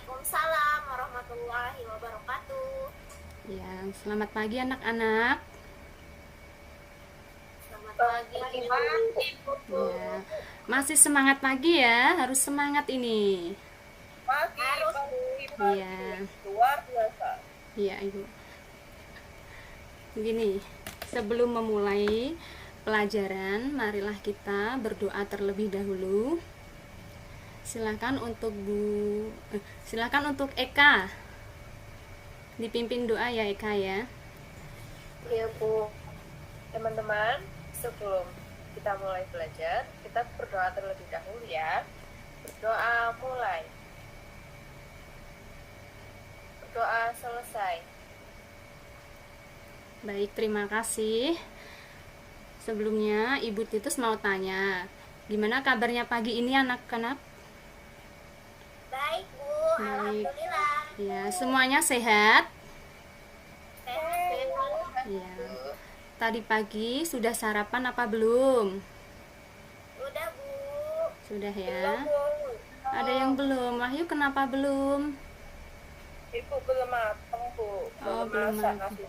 Waalaikumsalam warahmatullahi wabarakatuh. Ya, selamat pagi anak-anak. Selamat pagi, Ibu. Ya, masih semangat pagi ya, harus semangat ini. Harus, Iya, luar biasa. iya Ibu. Begini, sebelum memulai pelajaran, marilah kita berdoa terlebih dahulu. Silakan untuk Eka. Dipimpin doa ya Eka ya. Iya, Bu. Teman-teman, sebelum kita mulai belajar, kita berdoa terlebih dahulu ya. Berdoa mulai. Berdoa selesai. Baik, terima kasih. Sebelumnya Ibu Titus mau tanya, gimana kabarnya pagi ini anak-anak? Baik, Bu. Baik. Alhamdulillah. Ya, semuanya sehat? Sehat. Ya. Tadi pagi sudah sarapan apa belum? Udah, Bu. Sudah Belum, ya. Bu. Ada yang belum? Wahyu kenapa belum? Ibu belum matang, Bu. Oh, belum masak matang. nasi.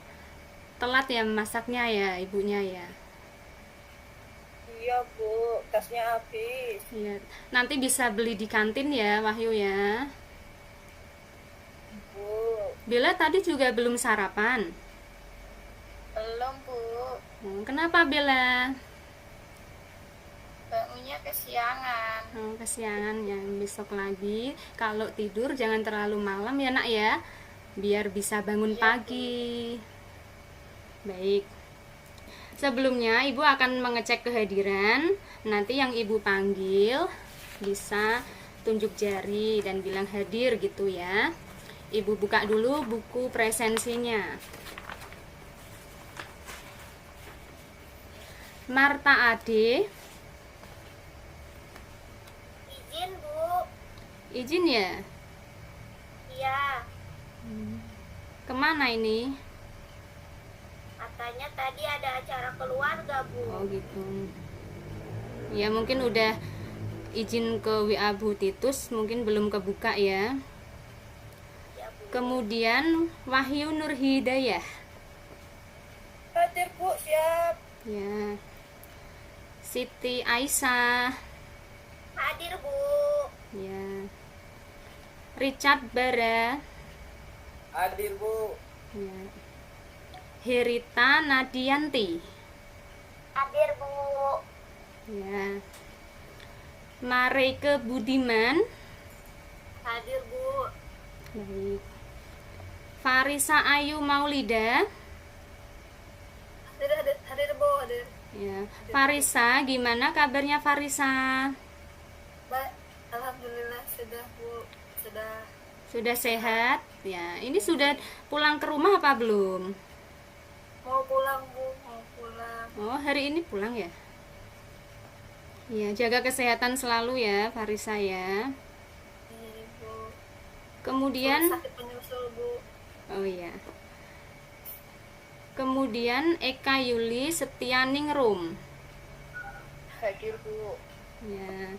Telat ya masaknya ya ibunya ya. Iya, Bu. Gasnya habis. Iya. Nanti bisa beli di kantin ya Wahyu ya. Bu. Bella tadi juga belum sarapan. Belum, Bu. Kenapa Bella? Bangunnya kesiangan. Oh, kesiangan ya, besok lagi. Kalau tidur jangan terlalu malam ya nak ya, biar bisa bangun Iya, pagi. Baik. Sebelumnya ibu akan mengecek kehadiran. Nanti yang ibu panggil bisa tunjuk jari dan bilang hadir gitu ya. Ibu buka dulu buku presensinya. Marta Ade, Izin, Bu. izin ya. Iya. Kemana ini? Katanya tadi ada acara keluarga, Bu. Oh gitu. Ya mungkin udah izin ke WA Bu Titus, mungkin belum kebuka ya. Ya, Bu. Kemudian Wahyu Nur Hidayah. Hadir, Bu. Siap. Ya. Siti Aisyah. Hadir, Bu. Ya. Richard Bara. Hadir, Bu. Ya. Herita Nadianti. Hadir, Bu. Ya. Mareke Budiman. Hadir, Bu. Baik. Farisa Ayu Maulida. Hadir, Bu. Hadir. Ya. Farisa, gimana kabarnya Farisa? Baik. Alhamdulillah sudah, Bu. Sudah sehat? Ya, ini sudah pulang ke rumah apa belum? Mau pulang, Bu. Mau pulang. Oh, hari ini pulang ya? Ya, jaga kesehatan selalu ya, Farisa ya. Iya, Bu. Kemudian, Sakit penyusul, Bu. oh iya. Kemudian Eka Yuli Setianingrum. Hadir, Bu. Ya.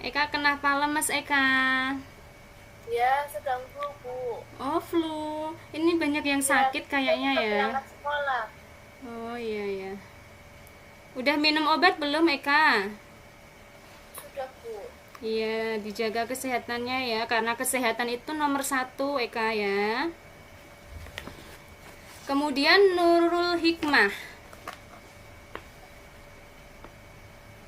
Eka kenapa lemes Eka? Ya, sedang flu, Bu. Oh, flu. Ini banyak yang sakit kayaknya ya. Berangkat sekolah. Oh iya ya. Udah minum obat belum Eka? Sudah, Bu. Iya, dijaga kesehatannya ya, karena kesehatan itu nomor 1 Eka ya. Kemudian Nurul Hikmah.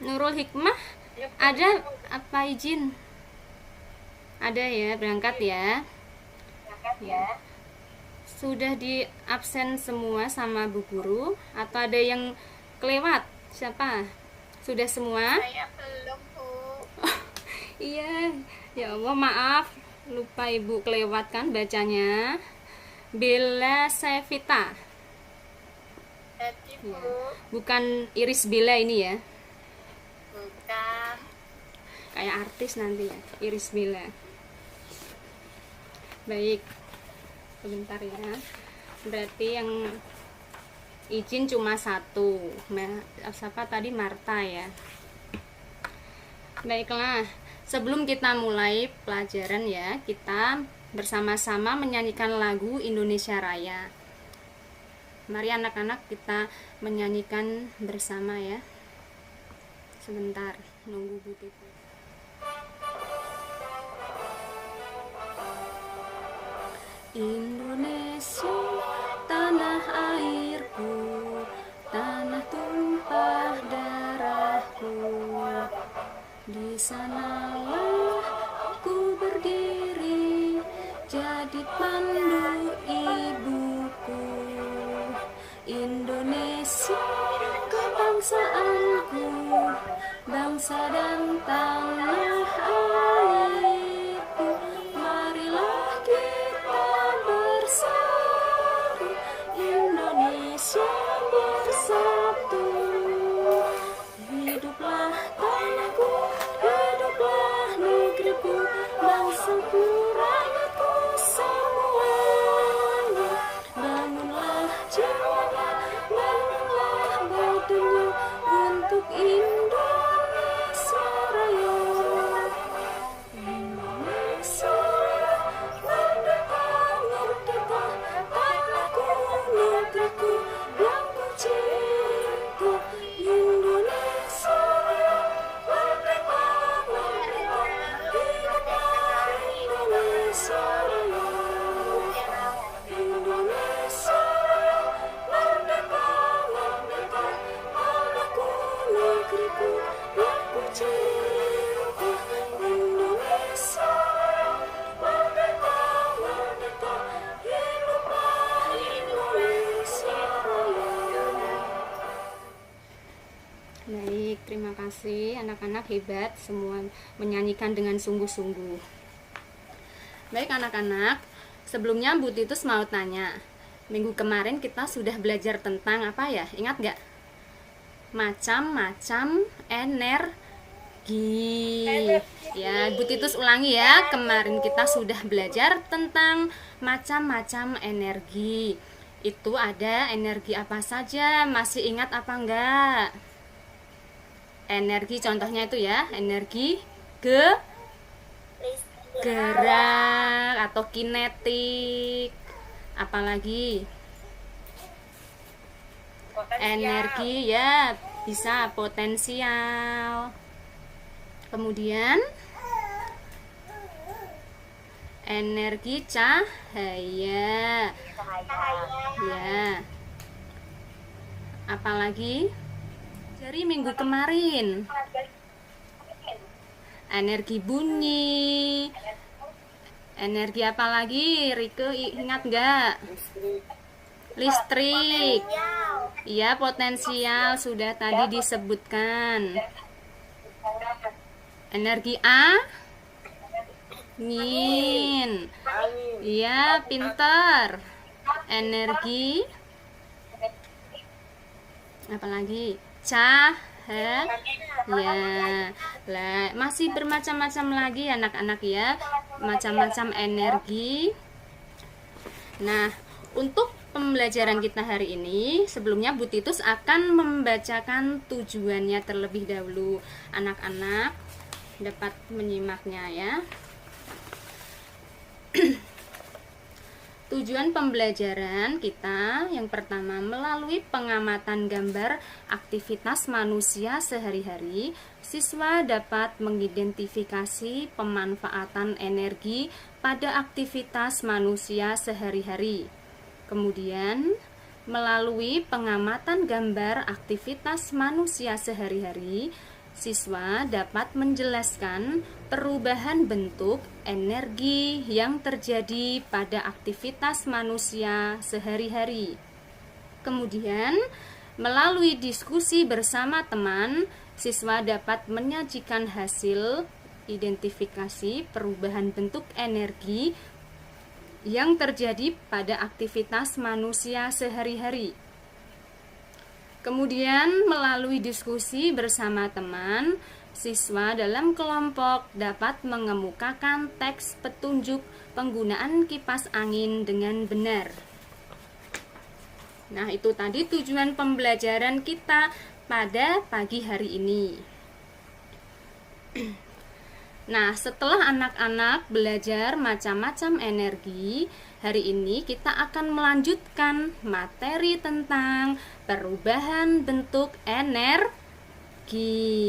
Nurul Hikmah, Ya, Bu. ada apa izin? Ada ya, berangkat ya. Berangkat ya. Sudah di absen semua sama Bu Guru atau ada yang kelewat? Siapa? Sudah semua? Saya belum, Bu. Iya, ya Allah maaf, lupa Ibu kelewat kan bacanya. Bella Sevita. Hadir, Bu. Ya. Bukan Iris Bella ini ya. Bukan. Kayak artis nanti ya, Iris Bella. Baik. Sebentar ya. Berarti yang izin cuma 1. Siapa tadi? Marta ya. Baiklah, sebelum kita mulai pelajaran ya, kita bersama-sama menyanyikan lagu Indonesia Raya. Mari anak-anak kita menyanyikan bersama ya. Sebentar, nunggu Bu Titi. Indonesia, tanah airku, tanah tumpah darahku. Di sanalah aku berdiri, jadi pandu ibuku. Indonesia, kebangsaanku, bangsa dan tanah airku. Marilah kita bersatu, Indonesia bersatu. Hiduplah tanahku, hiduplah negeriku, bangsaku, rakyatku semuanya. Bangunlah jiwanya, bangunlah badannya untuk Indonesia Raya. Indonesia Raya, merdeka, merdeka, tanahku, negeriku yang ku cinta. Indonesia Raya, merdeka, merdeka, hiduplah Indonesia Raya. Indonesia Raya, merdeka, merdeka, tanahku, negeriku yang ku cinta. Indonesia Raya, merdeka, merdeka, hiduplah Indonesia Raya. Baik, terima kasih anak-anak, hebat semua menyanyikan dengan sungguh-sungguh. Baik anak-anak, sebelumnya Bu Titus mau tanya, minggu kemarin kita sudah belajar tentang apa ya? Ingat gak? Macam-macam energi. Ya, Bu Titus ulangi ya. Kemarin kita sudah belajar tentang macam-macam energi. Itu ada energi apa saja? Masih ingat apa enggak? Energi contohnya itu ya, energi gerak atau kinetik. Apalagi energi ya, bisa potensial. Kemudian energi cahaya. Ya. Apalagi dari minggu kemarin, energi bunyi. Energi apa lagi? Rike ingat nggak? Listrik. Iya, potensial sudah tadi disebutkan. Energi angin. Iya, pintar. Energi apa lagi? Cahaya. Lah, masih bermacam-macam lagi anak-anak ya, macam-macam energi. Nah, untuk pembelajaran kita hari ini, sebelumnya Bu Titus akan membacakan tujuannya terlebih dahulu. Anak-anak dapat menyimaknya ya. Tujuan pembelajaran kita yang pertama, melalui pengamatan gambar aktivitas manusia sehari-hari, siswa dapat mengidentifikasi pemanfaatan energi pada aktivitas manusia sehari-hari. Kemudian, melalui pengamatan gambar aktivitas manusia sehari-hari, siswa dapat menjelaskan perubahan bentuk energi yang terjadi pada aktivitas manusia sehari-hari. Kemudian, melalui diskusi bersama teman, siswa dapat menyajikan hasil identifikasi perubahan bentuk energi yang terjadi pada aktivitas manusia sehari-hari. Kemudian, melalui diskusi bersama teman, siswa dalam kelompok dapat mengemukakan teks petunjuk penggunaan kipas angin dengan benar. Nah, itu tadi tujuan pembelajaran kita pada pagi hari ini. Nah, setelah anak-anak belajar macam-macam energi, hari ini kita akan melanjutkan materi tentang perubahan bentuk energi.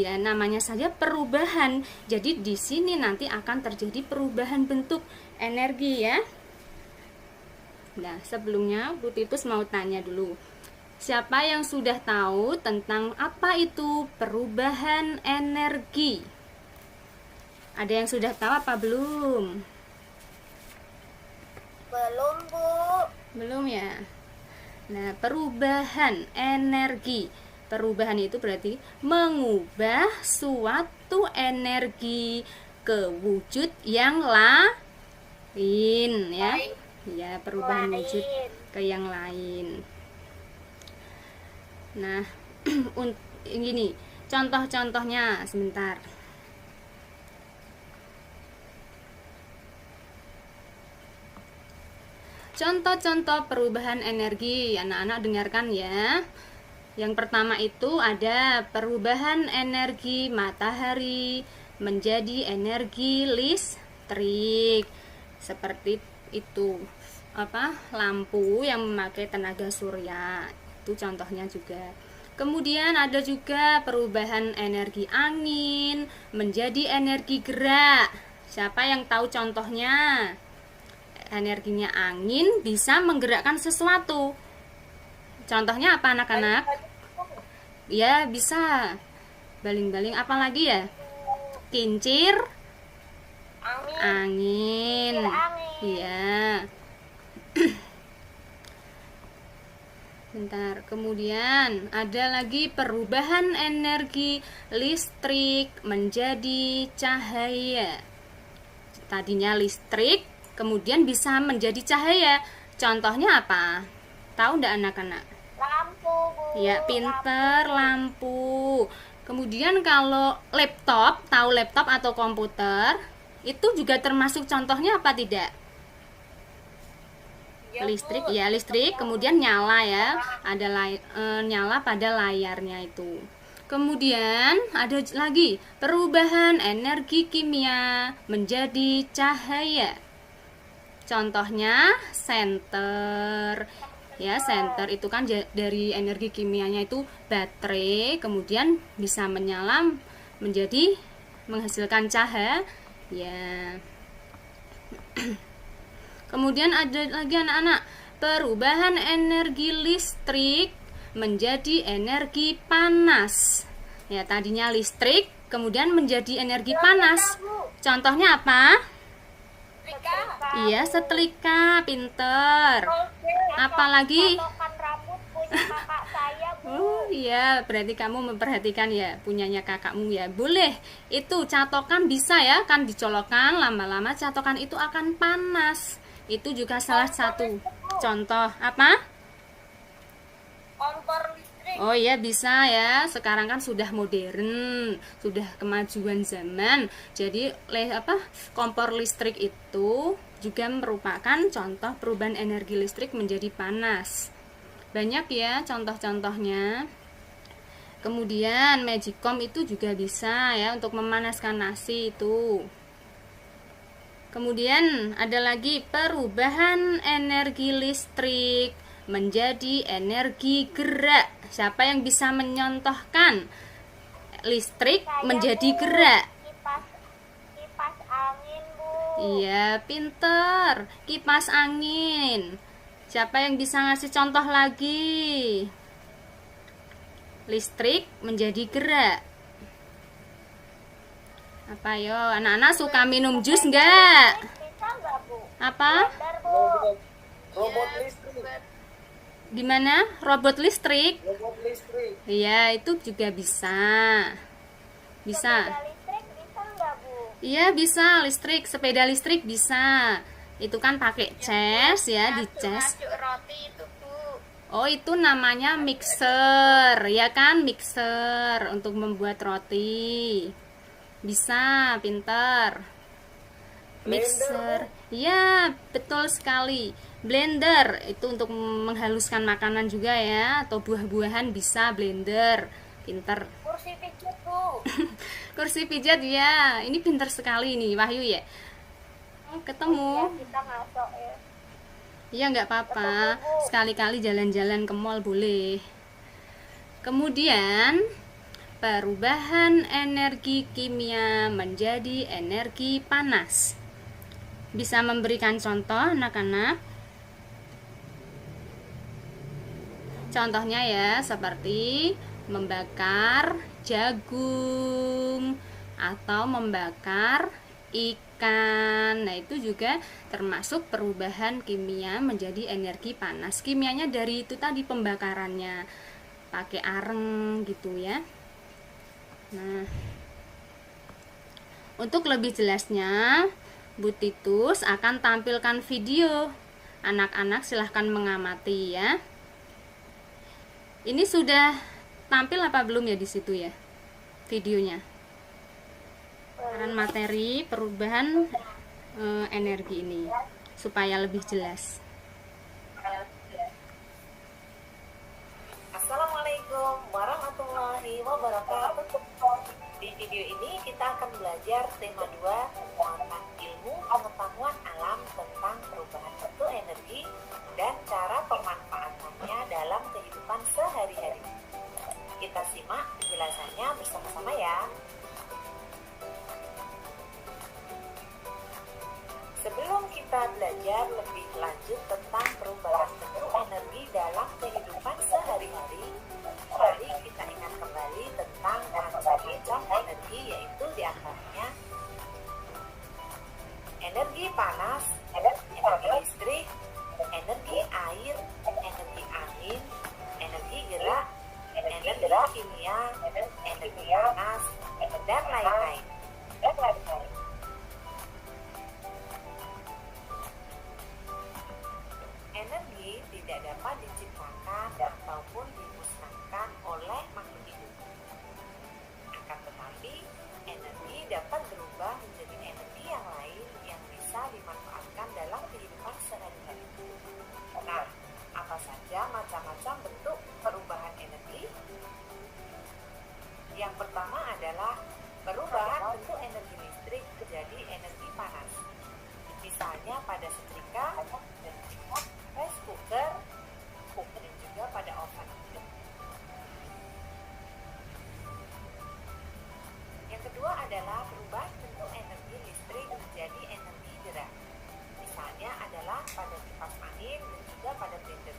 Ya, namanya saja perubahan. Jadi di sini nanti akan terjadi perubahan bentuk energi ya. Nah, sebelumnya Bu Titus mau tanya dulu. Siapa yang sudah tahu tentang apa itu perubahan energi? Ada yang sudah tahu apa belum? Belum, Bu. Belum ya. Nah, perubahan energi. Perubahan itu berarti mengubah suatu energi ke wujud yang lain ya. Ya, perubahan wujud ke yang lain. Nah, ini contoh-contohnya sebentar. Contoh-contoh perubahan energi, anak-anak dengarkan ya. Yang pertama itu ada perubahan energi matahari menjadi energi listrik. Seperti itu. Lampu yang memakai tenaga surya. Itu contohnya juga. Kemudian ada juga perubahan energi angin menjadi energi gerak. Siapa yang tahu contohnya? Energinya angin bisa menggerakkan sesuatu. Contohnya apa anak-anak? Ya, bisa. Baling-baling apalagi ya? Kincir angin. Iya. Bentar. Kemudian ada lagi perubahan energi listrik menjadi cahaya. Tadinya listrik, kemudian bisa menjadi cahaya. Contohnya apa? Tahu enggak anak-anak? Lampu, Bu. Ya, pinter, lampu. Kemudian kalau laptop, tahu laptop atau komputer, itu juga termasuk contohnya apa tidak? Ya, Listrik, Bu. ya listrik, kemudian nyala ya. Ada nyala pada layarnya itu. Kemudian ada lagi perubahan energi kimia menjadi cahaya. Contohnya senter. Ya, senter itu kan dari energi kimianya itu baterai, kemudian bisa menyala menjadi menghasilkan cahaya. Ya. Kemudian ada lagi anak-anak perubahan energi listrik menjadi energi panas. Ya, tadinya listrik kemudian menjadi energi panas. Contohnya apa? Iya, setrika, pinter. Apalagi? Rambut punya kakak saya, Bu. Oh iya, berarti kamu memperhatikan ya punyanya kakakmu ya. Boleh, itu catokan bisa ya, kan dicolokkan lama-lama catokan itu akan panas. Itu juga salah satu contoh. Apa? Kompor listrik. Oh iya bisa ya. Sekarang kan sudah modern, sudah kemajuan zaman. Jadi kompor listrik itu juga merupakan contoh perubahan energi listrik menjadi panas. Banyak ya contoh-contohnya. Kemudian magicom itu juga bisa ya untuk memanaskan nasi itu. Kemudian ada lagi perubahan energi listrik menjadi energi gerak. Siapa yang bisa menyontohkan listrik menjadi gerak? Kipas angin, Bu. Iya, pinter. Kipas angin. Siapa yang bisa ngasih contoh lagi? Listrik menjadi gerak. Apa yo? Anak-anak suka minum jus enggak? Bisa enggak, Bu? Apa? Bentar, Bu. Robot listrik. Gimana? Robot listrik? Robot listrik. Iya, itu juga bisa. Bisa. Sepeda listrik bisa enggak, Bu? Iya, bisa. Listrik, sepeda listrik bisa. Itu kan pakai cas ya, di cas. Ngaduk roti itu, Bu. Oh, itu namanya mixer, ya kan? Mixer untuk membuat roti. Bisa, pinter. Mixer. Ya, betul sekali. Blender itu untuk menghaluskan makanan juga ya, atau buah-buahan bisa blender. Pinter. Kursi pijat, Bu. Kursi pijat ya. Ini pintar sekali nih Wahyu ya. Ketemu. Kita masuk ya. Iya nggak apa-apa. Sekali-kali jalan-jalan ke mall boleh. Kemudian perubahan energi kimia menjadi energi panas. Bisa memberikan contoh anak-anak? Contohnya ya seperti membakar jagung atau membakar ikan. Nah, itu juga termasuk perubahan kimia menjadi energi panas. Kimianya dari itu tadi pembakarannya. Pakai areng gitu ya. Nah, untuk lebih jelasnya, Bu Titus akan tampilkan video. Anak-anak silahkan mengamati ya. Ini sudah tampil apa belum ya di situ ya videonya? Saran materi perubahan energi ini supaya lebih jelas. Assalamualaikum warahmatullahi wabarakatuh. Di video ini kita akan belajar tema 2 tentang ilmu pengetahuan alam tentang perubahan bentuk energi dan cara pemanfaatannya dalam kehidupan sehari-hari. Kita simak penjelasannya bersama-sama ya. Sebelum kita belajar lebih lanjut tentang perubahan bentuk energi dalam kehidupan sehari-hari, mari kita ingat kembali tentang macam-macam energi, yaitu diantaranya energi panas, energi listrik, energi air, energi angin, energi gerak, energi kimia, energi panas, dan lain-lain. Energi tidak dapat diciptakan ataupun dimusnahkan oleh makhluk hidup. Akan tetapi, energi dapat berubah menjadi energi yang lain yang bisa dimanfaatkan dalam kehidupan sehari-hari. Nah, apa saja macam-macam bentuk perubahan energi? Yang pertama adalah perubahan bentuk energi listrik menjadi energi panas. Misalnya pada setrika, rice cooker, dan juga pada oven. Yang kedua adalah perubahan bentuk energi listrik menjadi energi gerak. Misalnya adalah pada kipas angin dan juga pada blender.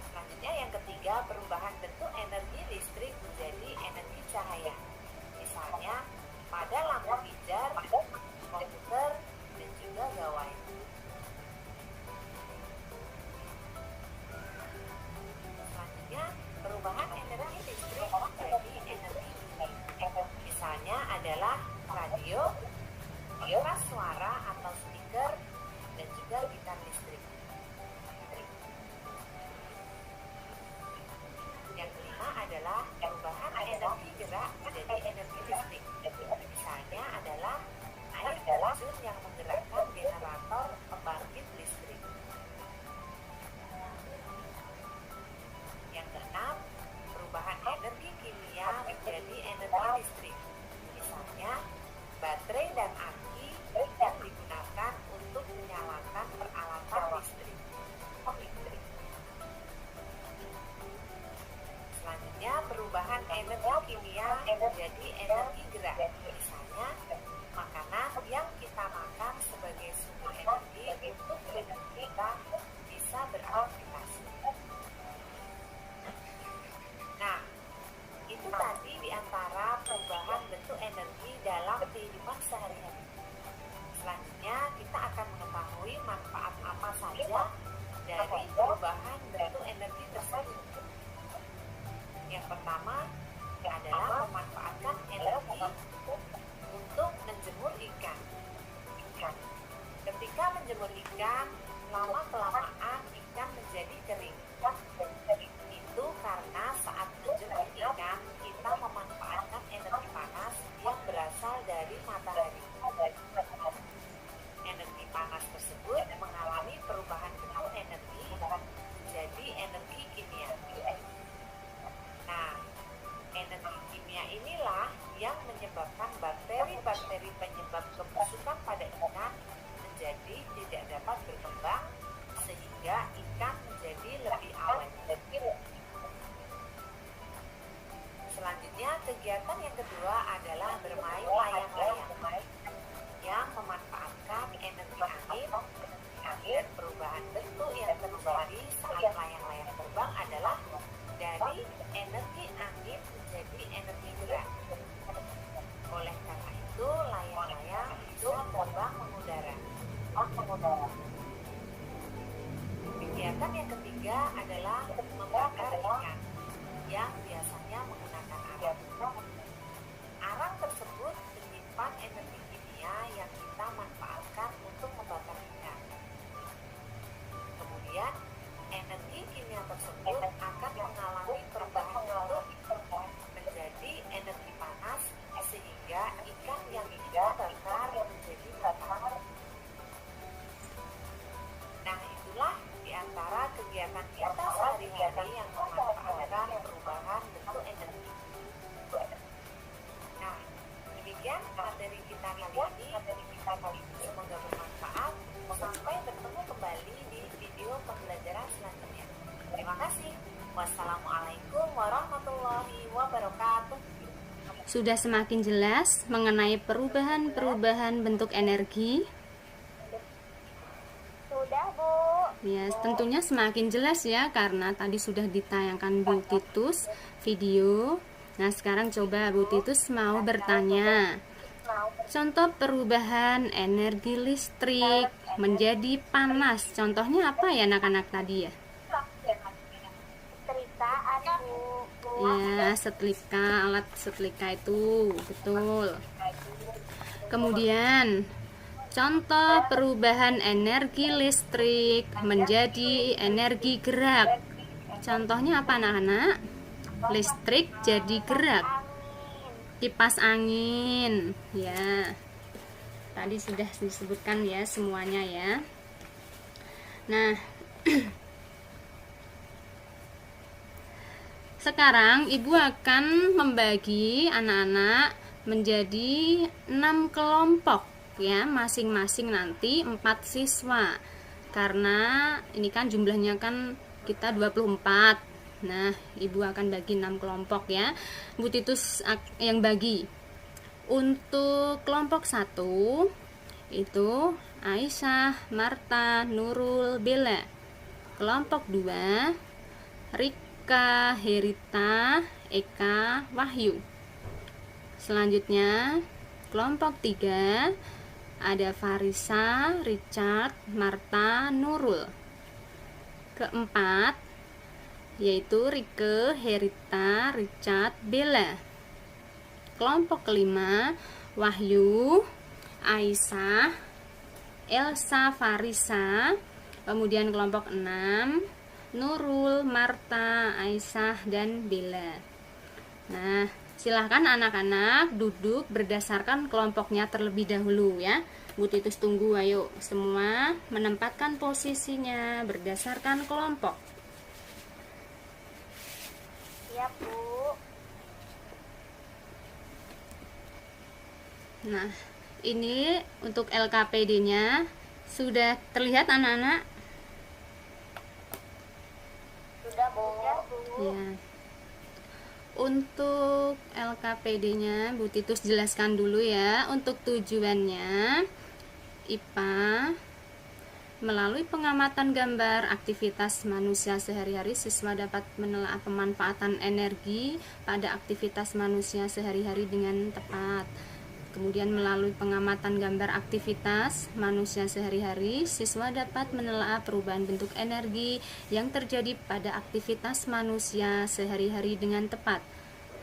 Selanjutnya yang ketiga, perubahan bentuk energi listrik menjadi energi cahaya. Misalnya pada lampu pijar, komputer, dan juga gawai. Selanjutnya, perubahan energi listrik menjadi energi bunyi. Misalnya adalah radio, pengeras suara atau speaker, dan juga gitar listrik. Yang kelima adalah perubahan energi gerak menjadi energi listrik. Misalnya adalah air terjun yang menggerakkan generator pembangkit listrik. Yang keenam, perubahan energi kimia menjadi energi listrik. Misalnya, baterai dan aki yang digunakan untuk menyalakan peralatan listrik. Selanjutnya, perubahan energi kimia menjadi energi gerak. Misalnya, makanan yang kita makan sebagai sumber energi untuk tubuh kita bisa beraktivitas. Nah, itu tadi diantara perubahan bentuk energi dalam kehidupan sehari-hari. Selanjutnya, kita akan mengetahui manfaat apa saja dari perubahan bentuk energi tersebut. Yang pertama adalah memanfaatkan energi untuk menjemur ikan. Ketika menjemur ikan, lama-kelamaan ikan menjadi kering. Itu karena saat menjemur ikan, kita memanfaatkan energi panas yang berasal dari matahari. Energi panas tersebut mengalami perubahan bentuk energi menjadi energi kimia. sudah semakin jelas mengenai perubahan-perubahan bentuk energi? Sudah, Bu. Ya, tentunya semakin jelas ya, karena tadi sudah ditayangkan Bu Titus video. Nah, sekarang coba Bu Titus mau bertanya. Contoh perubahan energi listrik menjadi panas. Contohnya apa ya anak-anak tadi ya? Setrikaan, Bu. Ya, setrika, alat setrika itu, betul. Kemudian, contoh perubahan energi listrik menjadi energi gerak. Contohnya apa anak-anak? Listrik jadi gerak. Kipas angin, ya. Tadi sudah disebutkan ya semuanya ya. Nah, sekarang Ibu akan membagi anak-anak menjadi 6 kelompok ya, masing-masing nanti 4 siswa. Karena ini kan jumlahnya kan kita 24. Nah, Ibu akan bagi 6 kelompok ya. Bu Titus yang bagi. Untuk kelompok 1 itu Aisyah, Marta, Nurul, Bella. Kelompok 2 Rika, Herita, Eka, Wahyu. Selanjutnya kelompok 3 ada Farisa, Richard, Marta, Nurul. Keempat yaitu Rike, Herita, Richard, Bella. Kelompok kelima Wahyu, Aisyah, Elsa, Farisa. Kemudian kelompok 6 Nurul, Marta, Aisyah, dan Bella. Nah, silahkan anak-anak duduk berdasarkan kelompoknya terlebih dahulu ya. Bu Titus tunggu, ayo semua menempatkan posisinya berdasarkan kelompok. Siap, Bu. Nah, ini untuk LKPD-nya sudah terlihat anak-anak? Sudah, Bu. Ya. Untuk LKPD-nya Bu Titus jelaskan dulu ya. Untuk tujuannya IPA melalui pengamatan gambar aktivitas manusia sehari-hari, siswa dapat menelaah pemanfaatan energi pada aktivitas manusia sehari-hari dengan tepat. Kemudian melalui pengamatan gambar aktivitas manusia sehari-hari, siswa dapat menelaah perubahan bentuk energi yang terjadi pada aktivitas manusia sehari-hari dengan tepat.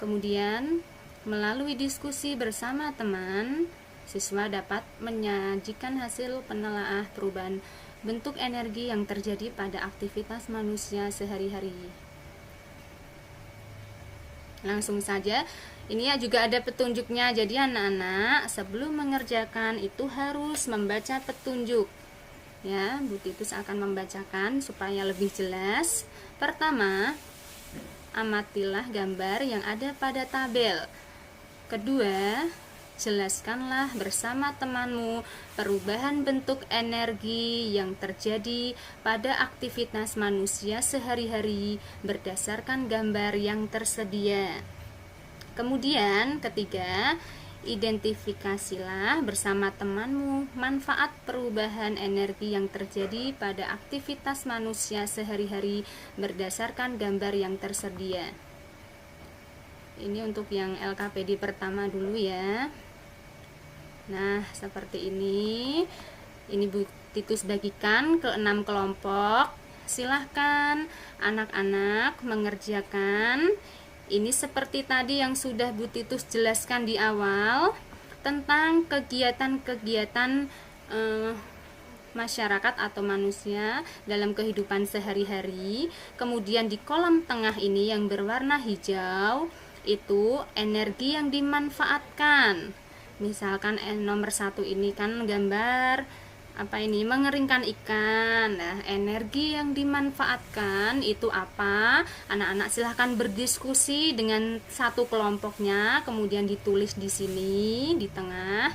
Kemudian melalui diskusi bersama teman, siswa dapat menyajikan hasil penelaah perubahan bentuk energi yang terjadi pada aktivitas manusia sehari-hari. Langsung saja, ini ya juga ada petunjuknya. Jadi anak-anak sebelum mengerjakan itu harus membaca petunjuk. Ya, Bu Titus akan membacakan supaya lebih jelas. Pertama, amatilah gambar yang ada pada tabel. Kedua, jelaskanlah bersama temanmu perubahan bentuk energi yang terjadi pada aktivitas manusia sehari-hari berdasarkan gambar yang tersedia. Kemudian ketiga, identifikasilah bersama temanmu manfaat perubahan energi yang terjadi pada aktivitas manusia sehari-hari berdasarkan gambar yang tersedia. Ini untuk yang LKPD pertama dulu ya. Nah, seperti ini. Ini Bu Titus bagikan ke 6 kelompok. Silahkan anak-anak mengerjakan. Ini seperti tadi yang sudah Bu Titus jelaskan di awal tentang kegiatan-kegiatan masyarakat atau manusia dalam kehidupan sehari-hari. Kemudian di kolom tengah ini yang berwarna hijau itu energi yang dimanfaatkan. Misalkan nomor 1 ini kan gambar apa ini, mengeringkan ikan. Nah, energi yang dimanfaatkan itu apa? Anak-anak silahkan berdiskusi dengan satu kelompoknya, kemudian ditulis di sini di tengah.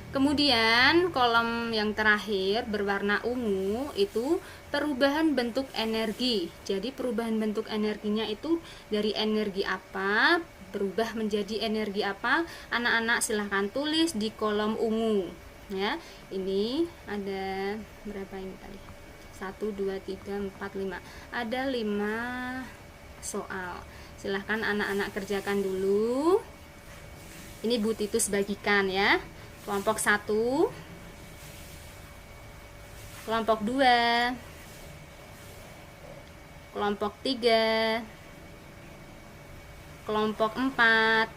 Kemudian kolom yang terakhir berwarna ungu itu perubahan bentuk energi. Jadi perubahan bentuk energinya itu dari energi apa berubah menjadi energi apa? Anak-anak silahkan tulis di kolom ungu ya. Ini ada berapa ini tadi? 1, 2, 3, 4, 5. Ada 5 soal. Silahkan anak-anak kerjakan dulu. Ini Bu Titus bagikan ya. Kelompok 1, kelompok 2, kelompok 3, kelompok 4,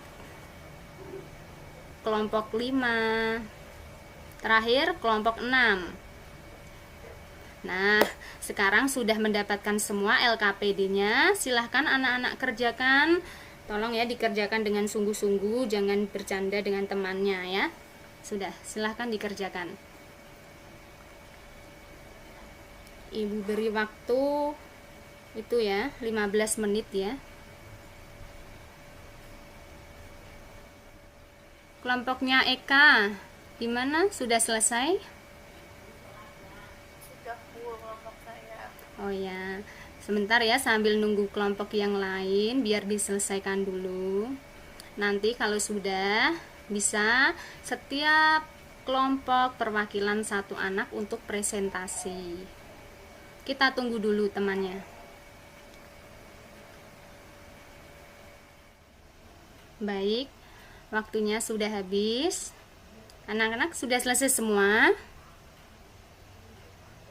kelompok 5, terakhir kelompok 6. Nah, sekarang sudah mendapatkan semua LKPD-nya. Silahkan anak-anak kerjakan. Tolong ya dikerjakan dengan sungguh-sungguh, jangan bercanda dengan temannya ya. Sudah, silahkan dikerjakan. Ibu beri waktu itu ya, 15 menit ya. Kelompoknya Eka, gimana? Sudah selesai? Sudah Bu, kelompok saya. Oh ya, sebentar ya sambil nunggu kelompok yang lain biar diselesaikan dulu. Nanti kalau sudah bisa setiap kelompok perwakilan satu anak untuk presentasi. Kita tunggu dulu temannya. Baik, waktunya sudah habis. Anak-anak sudah selesai semua?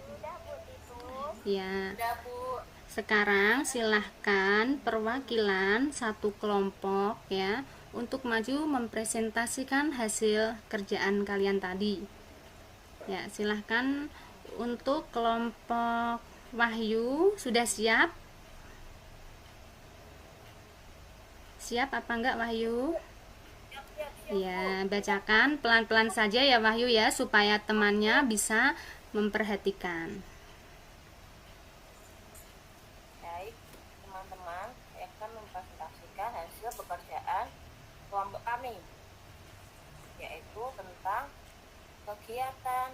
Sudah Bu Titus. Ya. Sudah Bu. Sekarang silahkan perwakilan satu kelompok ya untuk maju mempresentasikan hasil kerjaan kalian tadi. Ya, silahkan untuk kelompok Wahyu sudah siap? Siap apa enggak Wahyu? Ya, bacakan pelan-pelan saja ya Wahyu ya supaya temannya bisa memperhatikan. Baik, teman-teman, saya akan mempresentasikan hasil pekerjaan kelompok kami, yaitu tentang kegiatan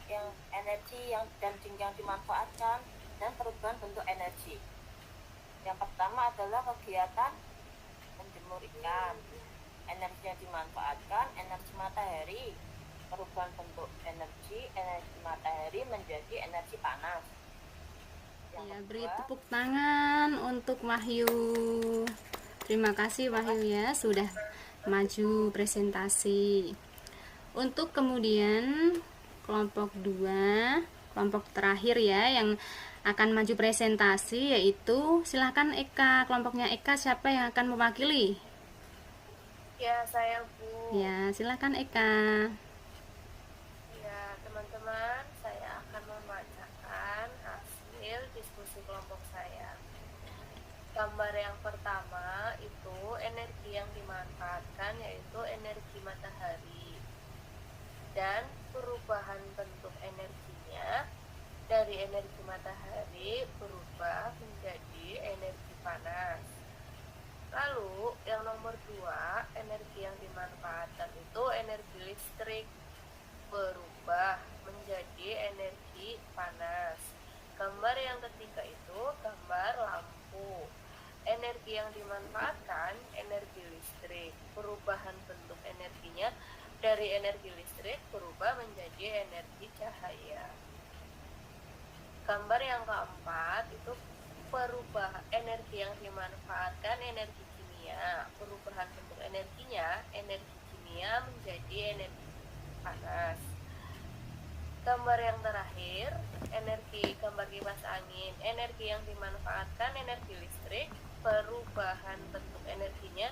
yang energi yang dimanfaatkan dan perubahan bentuk energi. Yang pertama adalah kegiatan menjemur ikan. Energi yang dimanfaatkan energi matahari, perubahan bentuk energi matahari menjadi energi panas. Yang Ya, beri kedua, tepuk tangan untuk Wahyu. Terima kasih Wahyu ya sudah maju presentasi. Untuk kemudian kelompok 2, kelompok terakhir ya yang akan maju presentasi yaitu silahkan Eka. Kelompoknya Eka siapa yang akan mewakili? Ya, saya Bu. Ya, silahkan Eka. Ya, teman-teman, saya akan membacakan hasil diskusi kelompok saya. Gambar yang pertama itu energi yang dimanfaatkan yaitu energi matahari. Dan perubahan bentuk energinya dari energi matahari berubah menjadi energi panas. Lalu yang nomor 2, energi yang dimanfaatkan itu energi listrik berubah menjadi energi panas. Gambar yang ketiga itu gambar lampu. Energi yang dimanfaatkan energi listrik, perubahan bentuk energinya dari energi listrik berubah menjadi energi cahaya. Gambar yang keempat itu perubahan energi yang dimanfaatkan energi kimia, perubahan bentuk energinya energi kimia menjadi energi panas. Gambar yang terakhir energi gambar kipas angin, energi yang dimanfaatkan energi listrik, perubahan bentuk energinya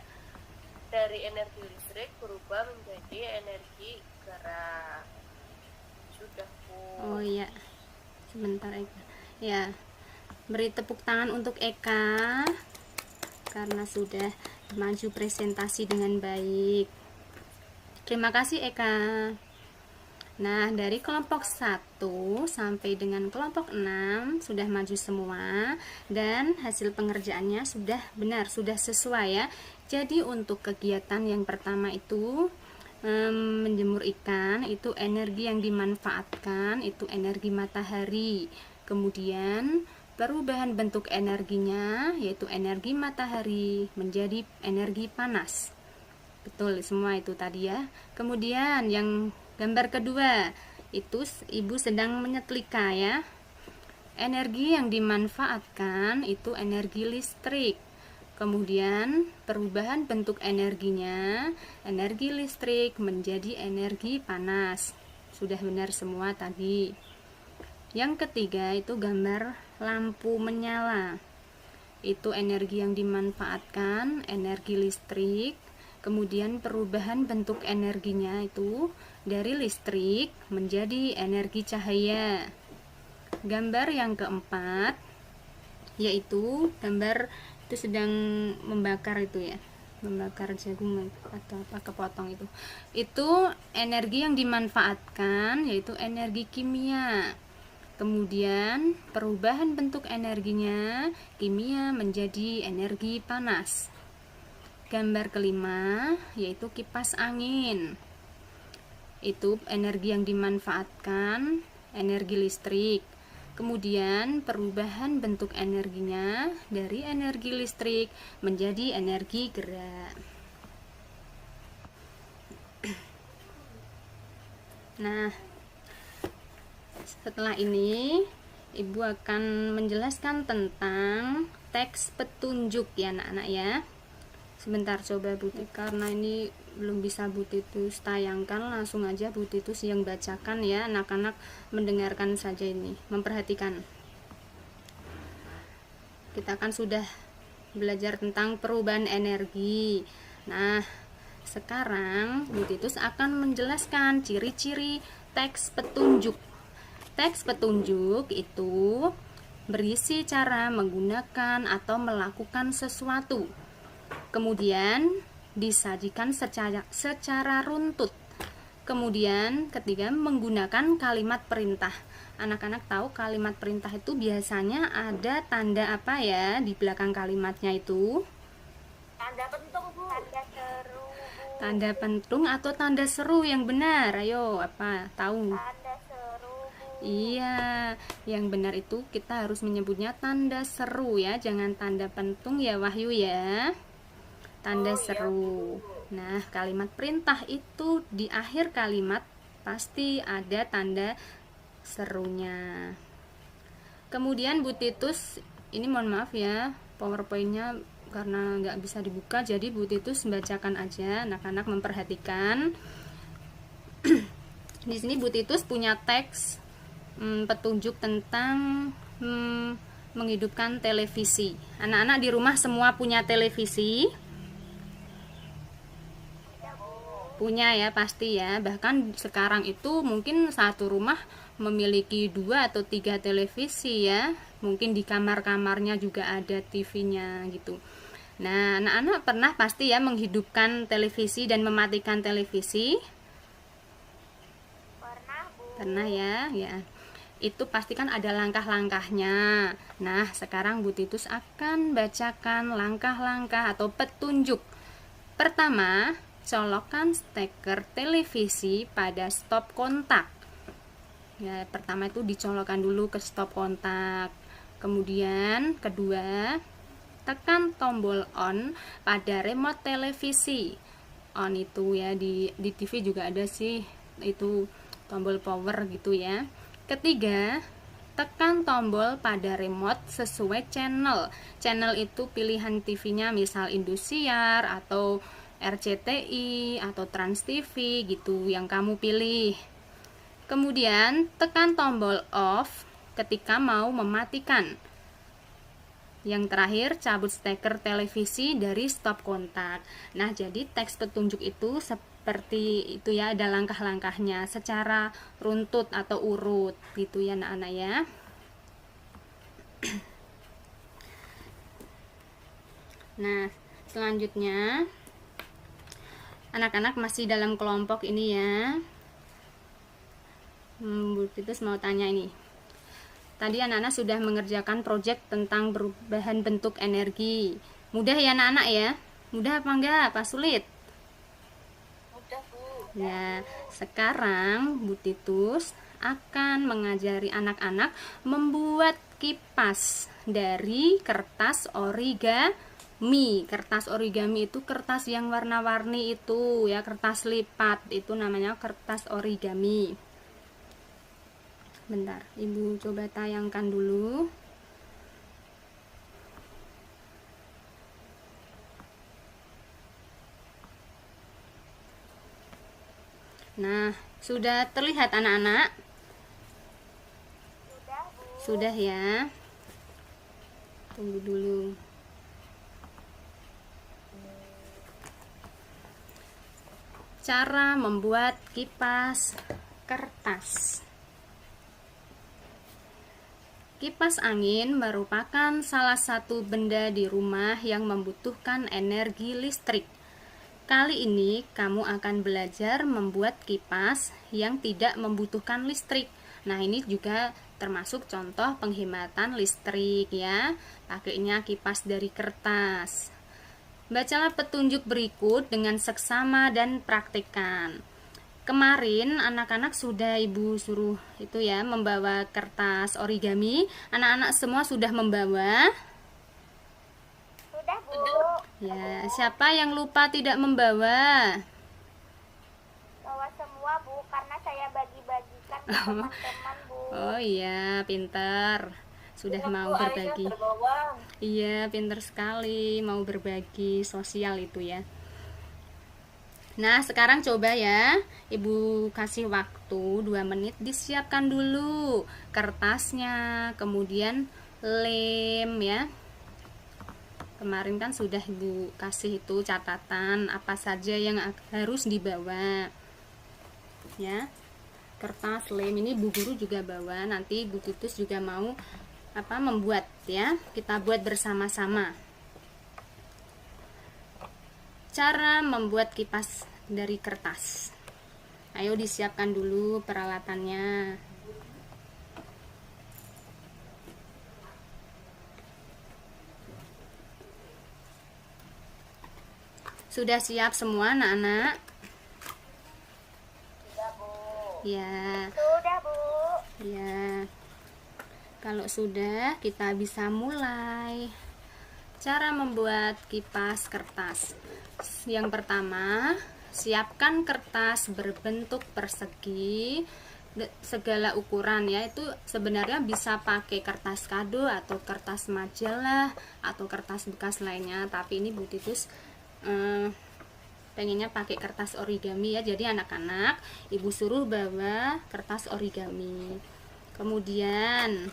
dari energi listrik berubah menjadi energi gerak. Sudah Bu. Oh iya. Sebentar Eka. Ya. Beri tepuk tangan untuk Eka karena sudah maju presentasi dengan baik. Terima kasih Eka. Nah, dari kelompok 1 sampai dengan kelompok 6 sudah maju semua dan hasil pengerjaannya sudah benar, sudah sesuai ya. Jadi untuk kegiatan yang pertama itu menjemur ikan, itu energi yang dimanfaatkan itu energi matahari. Kemudian perubahan bentuk energinya, yaitu energi matahari menjadi energi panas. Betul semua itu tadi ya. Kemudian yang gambar kedua, itu ibu sedang menyetrika ya. Energi yang dimanfaatkan itu energi listrik. Kemudian perubahan bentuk energinya, energi listrik menjadi energi panas. Sudah benar semua tadi. Yang ketiga itu gambar lampu menyala. Itu energi yang dimanfaatkan, energi listrik. Kemudian perubahan bentuk energinya itu dari listrik menjadi energi cahaya. Gambar yang keempat yaitu gambar itu sedang membakar itu ya, membakar jagung atau apa, kepotong itu. Itu energi yang dimanfaatkan yaitu energi kimia. Kemudian perubahan bentuk energinya, kimia menjadi energi panas. Gambar kelima yaitu kipas angin. Itu energi yang dimanfaatkan, energi listrik. Kemudian perubahan bentuk energinya dari energi listrik menjadi energi gerak. Nah, setelah ini ibu akan menjelaskan tentang teks petunjuk ya anak-anak ya. Sebentar coba Bu Titus, karena ini belum bisa Bu Titus tayangkan, langsung aja Bu Titus yang bacakan ya, anak-anak mendengarkan saja ini, memperhatikan. Kita kan sudah belajar tentang perubahan energi. Nah, sekarang Bu Titus akan menjelaskan ciri-ciri teks petunjuk. Teks petunjuk itu berisi cara menggunakan atau melakukan sesuatu. Kemudian disajikan secara runtut. Kemudian ketiga, menggunakan kalimat perintah. Anak-anak tahu kalimat perintah itu biasanya ada tanda apa ya di belakang kalimatnya itu? Tanda pentung, Bu. Tanda seru, Bu. Tanda pentung atau tanda seru yang benar? Ayo, apa? Tahu? Tanda seru, Bu. Iya, yang benar itu kita harus menyebutnya tanda seru ya, jangan tanda pentung ya Wahyu ya. Tanda seru. Nah, kalimat perintah itu di akhir kalimat pasti ada tanda serunya. Kemudian Bu Titus, ini mohon maaf ya, PowerPoint-nya karena nggak bisa dibuka, jadi Bu Titus bacakan aja, anak-anak memperhatikan. Di sini Bu Titus punya teks petunjuk tentang menghidupkan televisi. Anak-anak di rumah semua punya televisi? Punya ya pasti ya, bahkan sekarang itu mungkin satu rumah memiliki 2 atau 3 televisi ya, mungkin di kamar-kamarnya juga ada TV-nya gitu. Nah, anak-anak pernah pasti ya menghidupkan televisi dan mematikan televisi? Pernah, Bu. Pernah ya, ya. Itu pasti kan ada langkah-langkahnya. Nah, sekarang Bu Titus akan bacakan langkah-langkah atau petunjuk. Pertama, colokkan steker televisi pada stop kontak. Ya, pertama itu dicolokkan dulu ke stop kontak. Kemudian kedua, tekan tombol on pada remote televisi. On itu ya di TV juga ada sih, itu tombol power gitu ya. Ketiga, tekan tombol pada remote sesuai channel. Channel itu pilihan TV-nya, misal Indosiar atau RCTI atau Trans TV gitu yang kamu pilih. Kemudian tekan tombol off ketika mau mematikan. Yang terakhir, cabut steker televisi dari stop kontak. Nah, jadi teks petunjuk itu seperti itu ya, ada langkah-langkahnya secara runtut atau urut gitu ya anak-anak ya. Nah, selanjutnya anak-anak masih dalam kelompok ini ya. Bu Titus mau tanya ini. Tadi anak-anak sudah mengerjakan proyek tentang perubahan bentuk energi. Mudah ya anak-anak ya? Mudah apa enggak? Apa sulit? Mudah, Bu. Ya, sekarang Bu Titus akan mengajari anak-anak membuat kipas dari kertas origami. Kertas origami itu kertas yang warna-warni itu ya, kertas lipat itu namanya kertas origami. Bentar, Ibu coba tayangkan dulu. Nah, sudah terlihat anak-anak? Sudah ya. Tunggu dulu. Cara membuat kipas kertas. Kipas angin merupakan salah satu benda di rumah yang membutuhkan energi listrik. Kali ini kamu akan belajar membuat kipas yang tidak membutuhkan listrik. Nah, ini juga termasuk contoh penghematan listrik ya. Pakainya kipas dari kertas. Bacalah petunjuk berikut dengan seksama dan praktikkan. Kemarin anak-anak sudah Ibu suruh itu ya, membawa kertas origami. Anak-anak semua sudah membawa? Sudah, Bu. Ya, siapa yang lupa tidak membawa? Bawa semua, Bu, karena saya bagi-bagikan ke teman-teman, Bu. Oh iya, pintar. Sudah mau berbagi. Iya, pintar sekali mau berbagi sosial itu ya. Nah, sekarang coba ya, Ibu kasih waktu 2 menit, disiapkan dulu kertasnya, kemudian lem ya. Kemarin kan sudah Ibu kasih itu catatan apa saja yang harus dibawa. Ya. Kertas, lem, ini Bu Guru juga bawa, nanti Bu Titus juga mau membuat ya. Kita buat bersama-sama. Cara membuat kipas dari kertas. Ayo disiapkan dulu peralatannya. Sudah siap semua anak-anak? Sudah, Bu. Ya. Sudah, Bu. Ya. Kalau sudah, kita bisa mulai. Cara membuat kipas kertas. Yang pertama, siapkan kertas berbentuk persegi segala ukuran ya. Itu sebenarnya bisa pakai kertas kado atau kertas majalah atau kertas bekas lainnya, tapi ini Bu Titus pengennya pakai kertas origami ya. Jadi anak-anak Ibu suruh bawa kertas origami. Kemudian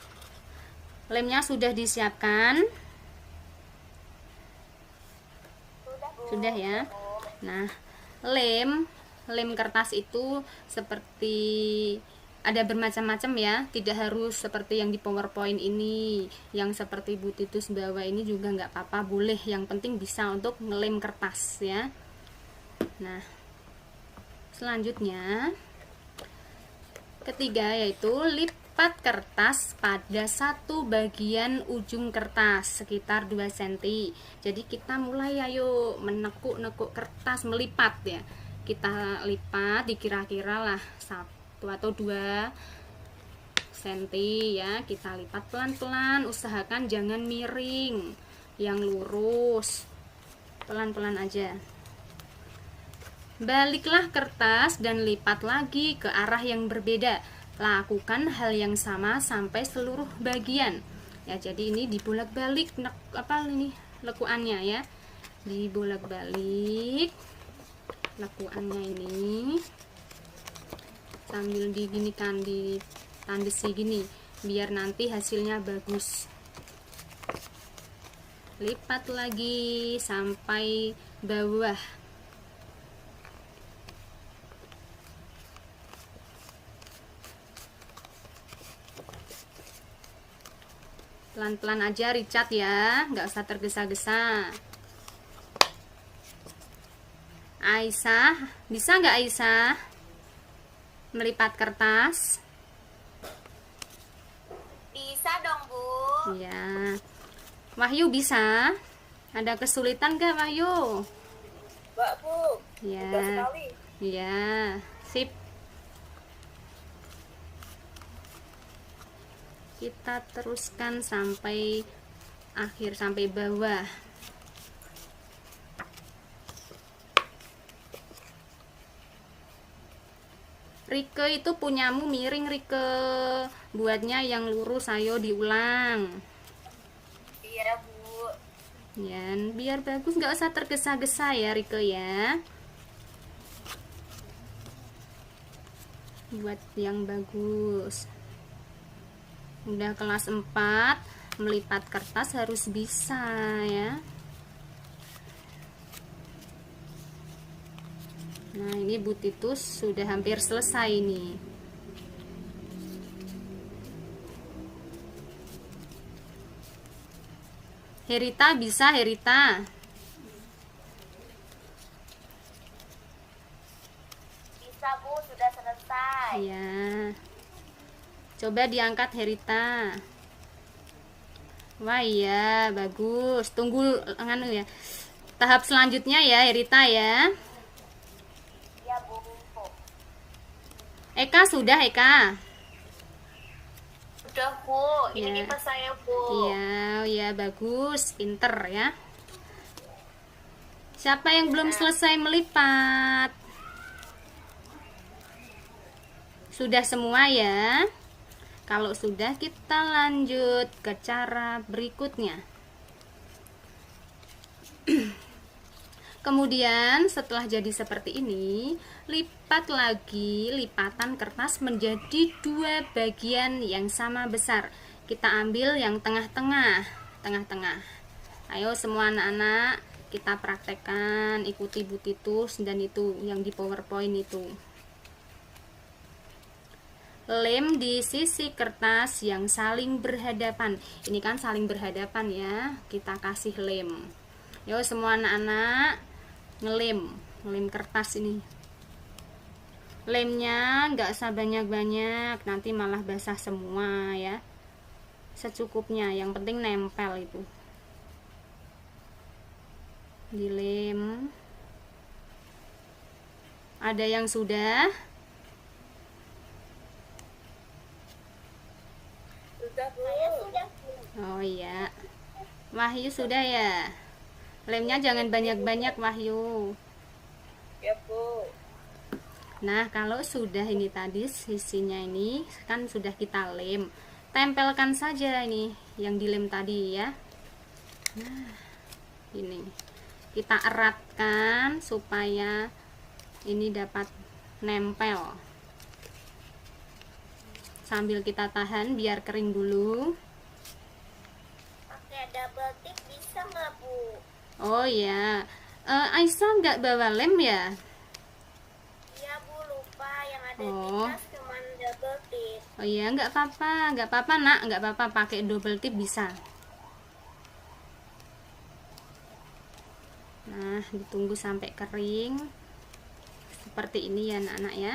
lemnya sudah disiapkan? Sudah ya. Nah, lem kertas itu seperti ada bermacam-macam ya, tidak harus seperti yang di PowerPoint ini, yang seperti Bu Titus bawa ini juga nggak apa-apa, boleh, yang penting bisa untuk ngelem kertas ya. Nah, selanjutnya ketiga yaitu lipat kertas pada satu bagian ujung kertas sekitar 2 cm. Jadi kita mulai ayo menekuk-nekuk kertas, melipat ya. Kita lipat dikira-kira lah 1 atau 2 cm ya. Kita lipat pelan-pelan, usahakan jangan miring, yang lurus, pelan-pelan aja. Baliklah kertas dan lipat lagi ke arah yang berbeda. Lakukan hal yang sama sampai seluruh bagian. Ya, jadi ini dibolak-balik lekuannya ya. Dibolak-balik lekuannya ini. Sambil diginikan, ditandesi gini biar nanti hasilnya bagus. Lipat lagi sampai bawah. Pelan-pelan aja Richard ya, nggak usah tergesa-gesa. Aisyah, bisa nggak Aisyah melipat kertas? Bisa dong, Bu. Iya. Wahyu bisa? Ada kesulitan nggak Wahyu? Mbak, Bu. Iya. Mudah sekali. Iya, sip. kita teruskan sampai akhir, sampai bawah. Rike itu punyamu miring, Rike. Buatnya yang lurus, ayo diulang. Iya Bu. Ya, biar bagus, nggak usah tergesa-gesa ya Rike ya. Buat yang bagus. Udah kelas 4, melipat kertas harus bisa ya. Nah, ini Bu Titus sudah hampir selesai nih. Herita bisa, Herita? Bisa Bu, sudah selesai. Ya. Coba diangkat Herita. Wah iya, bagus. Tunggu anu ya. Tahap selanjutnya ya Herita ya. Iya Bu. Eka sudah, Eka? Udah Bu, ini Ya. kipas saya Bu. Iya, ya bagus, pinter ya. Siapa yang belum selesai melipat? Sudah semua ya? Kalau sudah, kita lanjut ke cara berikutnya. Kemudian setelah jadi seperti ini, lipat lagi lipatan kertas menjadi 2 bagian yang sama besar. Kita ambil yang tengah-tengah. Ayo semua anak-anak, kita praktekkan, ikuti Bu Titus dan itu yang di PowerPoint itu. Lem di sisi kertas yang saling berhadapan. Ini kan saling berhadapan ya, kita kasih lem. Yo semua anak-anak ngelem kertas ini. Lemnya nggak usah banyak-banyak, nanti malah basah semua ya. Secukupnya, yang penting nempel itu. Dilem. Ada yang sudah? Sudah Bu. Saya sudah Bu. Oh iya. Wahyu sudah ya? Lemnya jangan banyak-banyak Wahyu. Ya Bu. Nah, kalau sudah ini tadi sisinya ini kan sudah kita lem. Tempelkan saja ini yang dilem tadi ya. Nah, ini. Kita eratkan supaya ini dapat nempel. Sambil kita tahan biar kering dulu. Pakai double tip bisa nggak Bu? Oh ya, Aisyah nggak bawa lem ya? Iya Bu, lupa yang ada Oh. di tas cuman double tip. Oh iya, nggak apa-apa nak, nggak apa-apa, pakai double tip bisa. Nah, ditunggu sampai kering seperti ini ya anak-anak ya.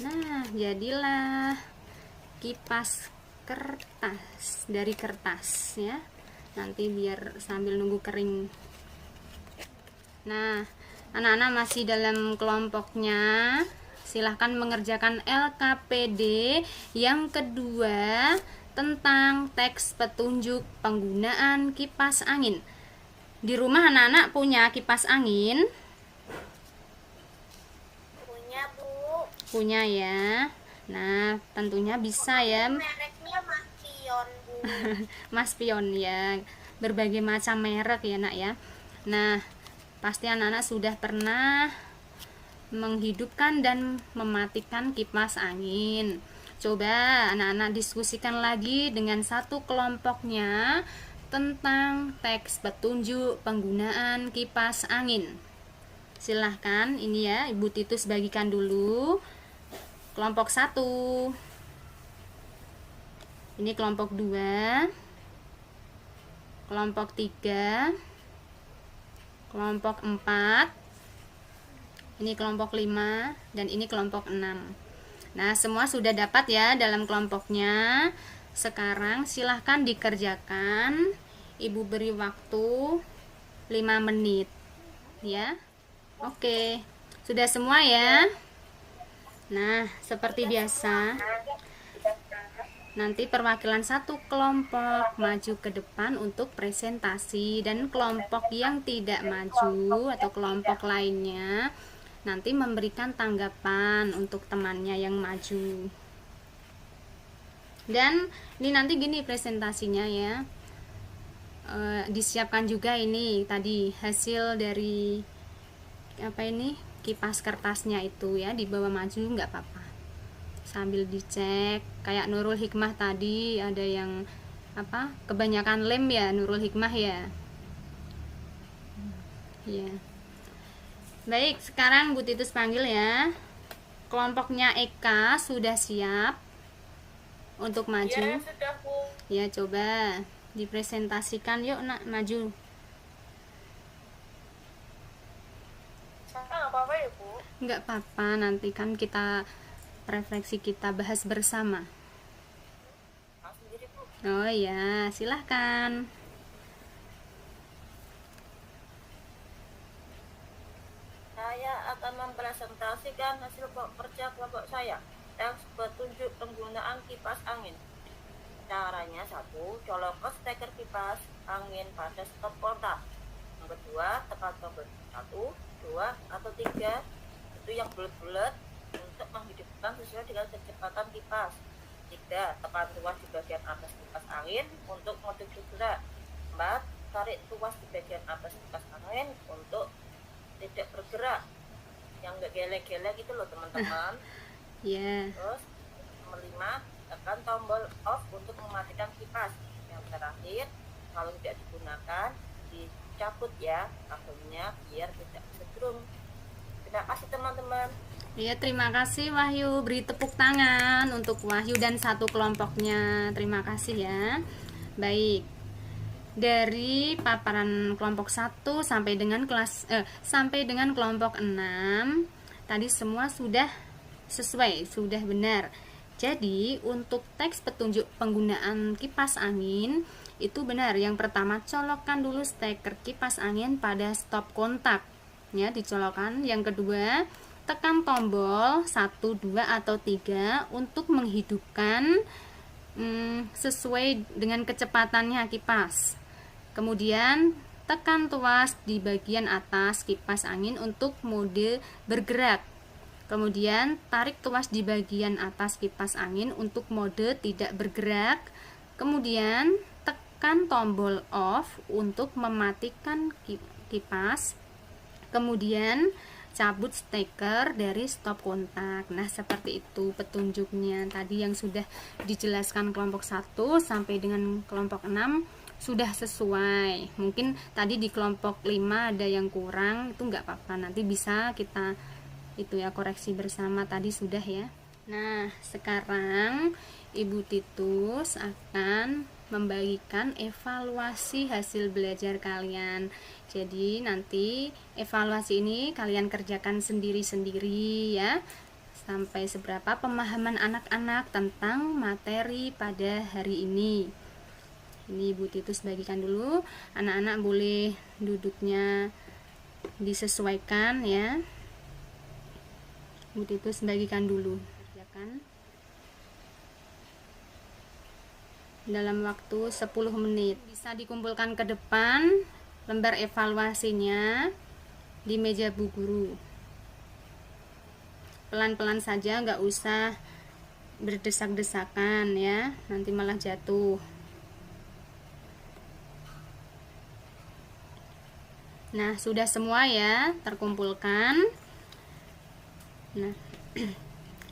Nah, jadilah kipas kertas dari kertas ya. Nanti biar sambil nunggu kering. Nah, anak-anak masih dalam kelompoknya, silahkan mengerjakan LKPD yang kedua tentang teks petunjuk penggunaan kipas angin. Di rumah anak-anak punya kipas angin? Punya Bu. Punya ya. Nah, tentunya bisa ya. Mereknya Maspion Bu. Mas Pion ya. Berbagai macam merek ya nak ya. Nah, pasti anak-anak sudah pernah menghidupkan dan mematikan kipas angin. Coba anak-anak diskusikan lagi dengan satu kelompoknya tentang teks petunjuk penggunaan kipas angin. Silahkan, ini ya Ibu Titus bagikan dulu. Kelompok 1, ini kelompok 2, kelompok 3, kelompok 4, ini kelompok 5, dan ini kelompok 6. Nah, semua sudah dapat ya dalam kelompoknya. Sekarang silahkan dikerjakan. Ibu beri waktu 5 menit ya. Oke, sudah semua ya. Nah, seperti biasa nanti perwakilan satu kelompok maju ke depan untuk presentasi, dan kelompok yang tidak maju atau kelompok lainnya nanti memberikan tanggapan untuk temannya yang maju. Dan ini nanti gini presentasinya ya, disiapkan juga ini tadi hasil dari apa ini, kipas kertasnya itu ya, dibawa maju nggak apa-apa, sambil dicek. Kayak Nurul Hikmah tadi ada yang apa, kebanyakan lem ya Nurul Hikmah ya. Ya. Baik, sekarang Bu Titus panggil ya. Kelompoknya Eka sudah siap untuk maju? Ya, sudah Bu. Ya, coba dipresentasikan yuk nak, maju. Nggak apa-apa ya Bu? Nggak apa-apa, nanti kan kita refleksi, kita bahas bersama. Sendiri Bu. Oh ya, silahkan. Saya akan mempresentasikan hasil kerja kelompok saya. Teks petunjuk penggunaan kipas angin. Caranya: 1. Colok ke steker kipas angin pada stop kontak. Yang kedua, tekan tombol 1, 2, atau 3. Itu yang bulat-bulat untuk menghidupkan sesuai dengan kecepatan kipas. 3. Tekan tuas di bagian atas kipas angin untuk mode bergerak. 4. Tarik tuas di bagian atas kipas angin untuk tidak bergerak, yang enggak gelek-gelek gitu loh teman-teman. Ya. Terus nomor 5, tekan tombol off untuk mematikan kipas. Yang terakhir, kalau tidak digunakan dicabut ya kabelnya biar tidak setrum. Terima kasih teman-teman. Ya, terima kasih Wahyu. Beri tepuk tangan untuk Wahyu dan satu kelompoknya. Terima kasih ya. Baik. Dari paparan kelompok 1 sampai dengan sampai dengan kelompok 6 tadi semua sudah sesuai, sudah benar. Jadi untuk teks petunjuk penggunaan kipas angin itu benar. Yang pertama, colokkan dulu steker kipas angin pada stop kontak ya, dicolokkan. Yang kedua, tekan tombol 1, 2, atau 3 untuk menghidupkan sesuai dengan kecepatannya kipas. Kemudian tekan tuas di bagian atas kipas angin untuk mode bergerak. Kemudian tarik tuas di bagian atas kipas angin untuk mode tidak bergerak. Kemudian tekan tombol off untuk mematikan kipas. Kemudian cabut steker dari stop kontak. Nah, seperti itu petunjuknya tadi yang sudah dijelaskan kelompok 1 sampai dengan kelompok 6 sudah sesuai. Mungkin tadi di kelompok 5 ada yang kurang, itu nggak apa-apa, nanti bisa kita itu ya koreksi bersama. Tadi sudah ya. Nah, sekarang Ibu Titus akan membagikan evaluasi hasil belajar kalian. Jadi nanti evaluasi ini kalian kerjakan sendiri-sendiri ya, sampai seberapa pemahaman anak-anak tentang materi pada hari ini. Ini Ibu Titus bagikan dulu. Anak-anak boleh duduknya disesuaikan ya. Ibu Titus bagikan dulu. Kerjakan dalam waktu 10 menit. Bisa dikumpulkan ke depan lembar evaluasinya di meja Bu Guru. Pelan-pelan saja, nggak usah berdesak-desakan ya, nanti malah jatuh. Nah, sudah semua ya terkumpulkan. Nah,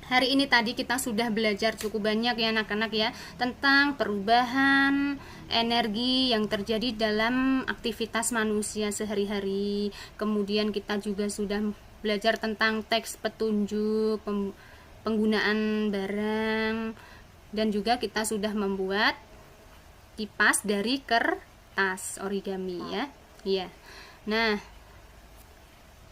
hari ini tadi kita sudah belajar cukup banyak ya anak-anak ya, tentang perubahan energi yang terjadi dalam aktivitas manusia sehari-hari. Kemudian kita juga sudah belajar tentang teks petunjuk, penggunaan barang, dan juga kita sudah membuat kipas dari kertas origami ya. Iya. Nah,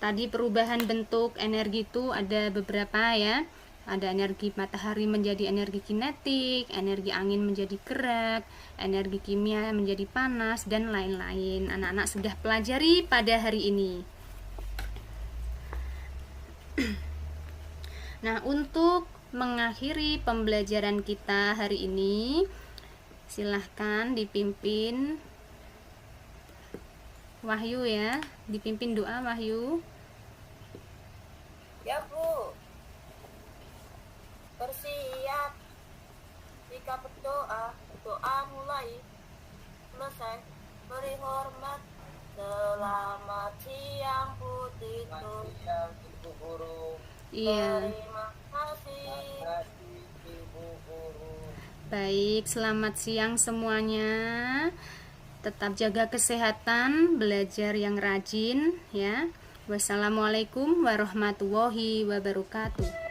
tadi perubahan bentuk energi itu ada beberapa ya. Ada energi matahari menjadi energi kinetik, energi angin menjadi gerak, energi kimia menjadi panas, dan lain-lain. Anak-anak sudah pelajari pada hari ini. Nah, untuk mengakhiri pembelajaran kita hari ini. Silahkan dipimpin Wahyu ya, dipimpin doa Wahyu. Ya Bu, bersiap jika berdoa, doa mulai selesai. Beri hormat, selamat siang Bu Titus. Siang Ibu Guru. Iya. Terima kasih. Kasih Ibu Guru. Baik, selamat siang semuanya. Tetap jaga kesehatan, belajar yang rajin ya. Wassalamualaikum warahmatullahi wabarakatuh.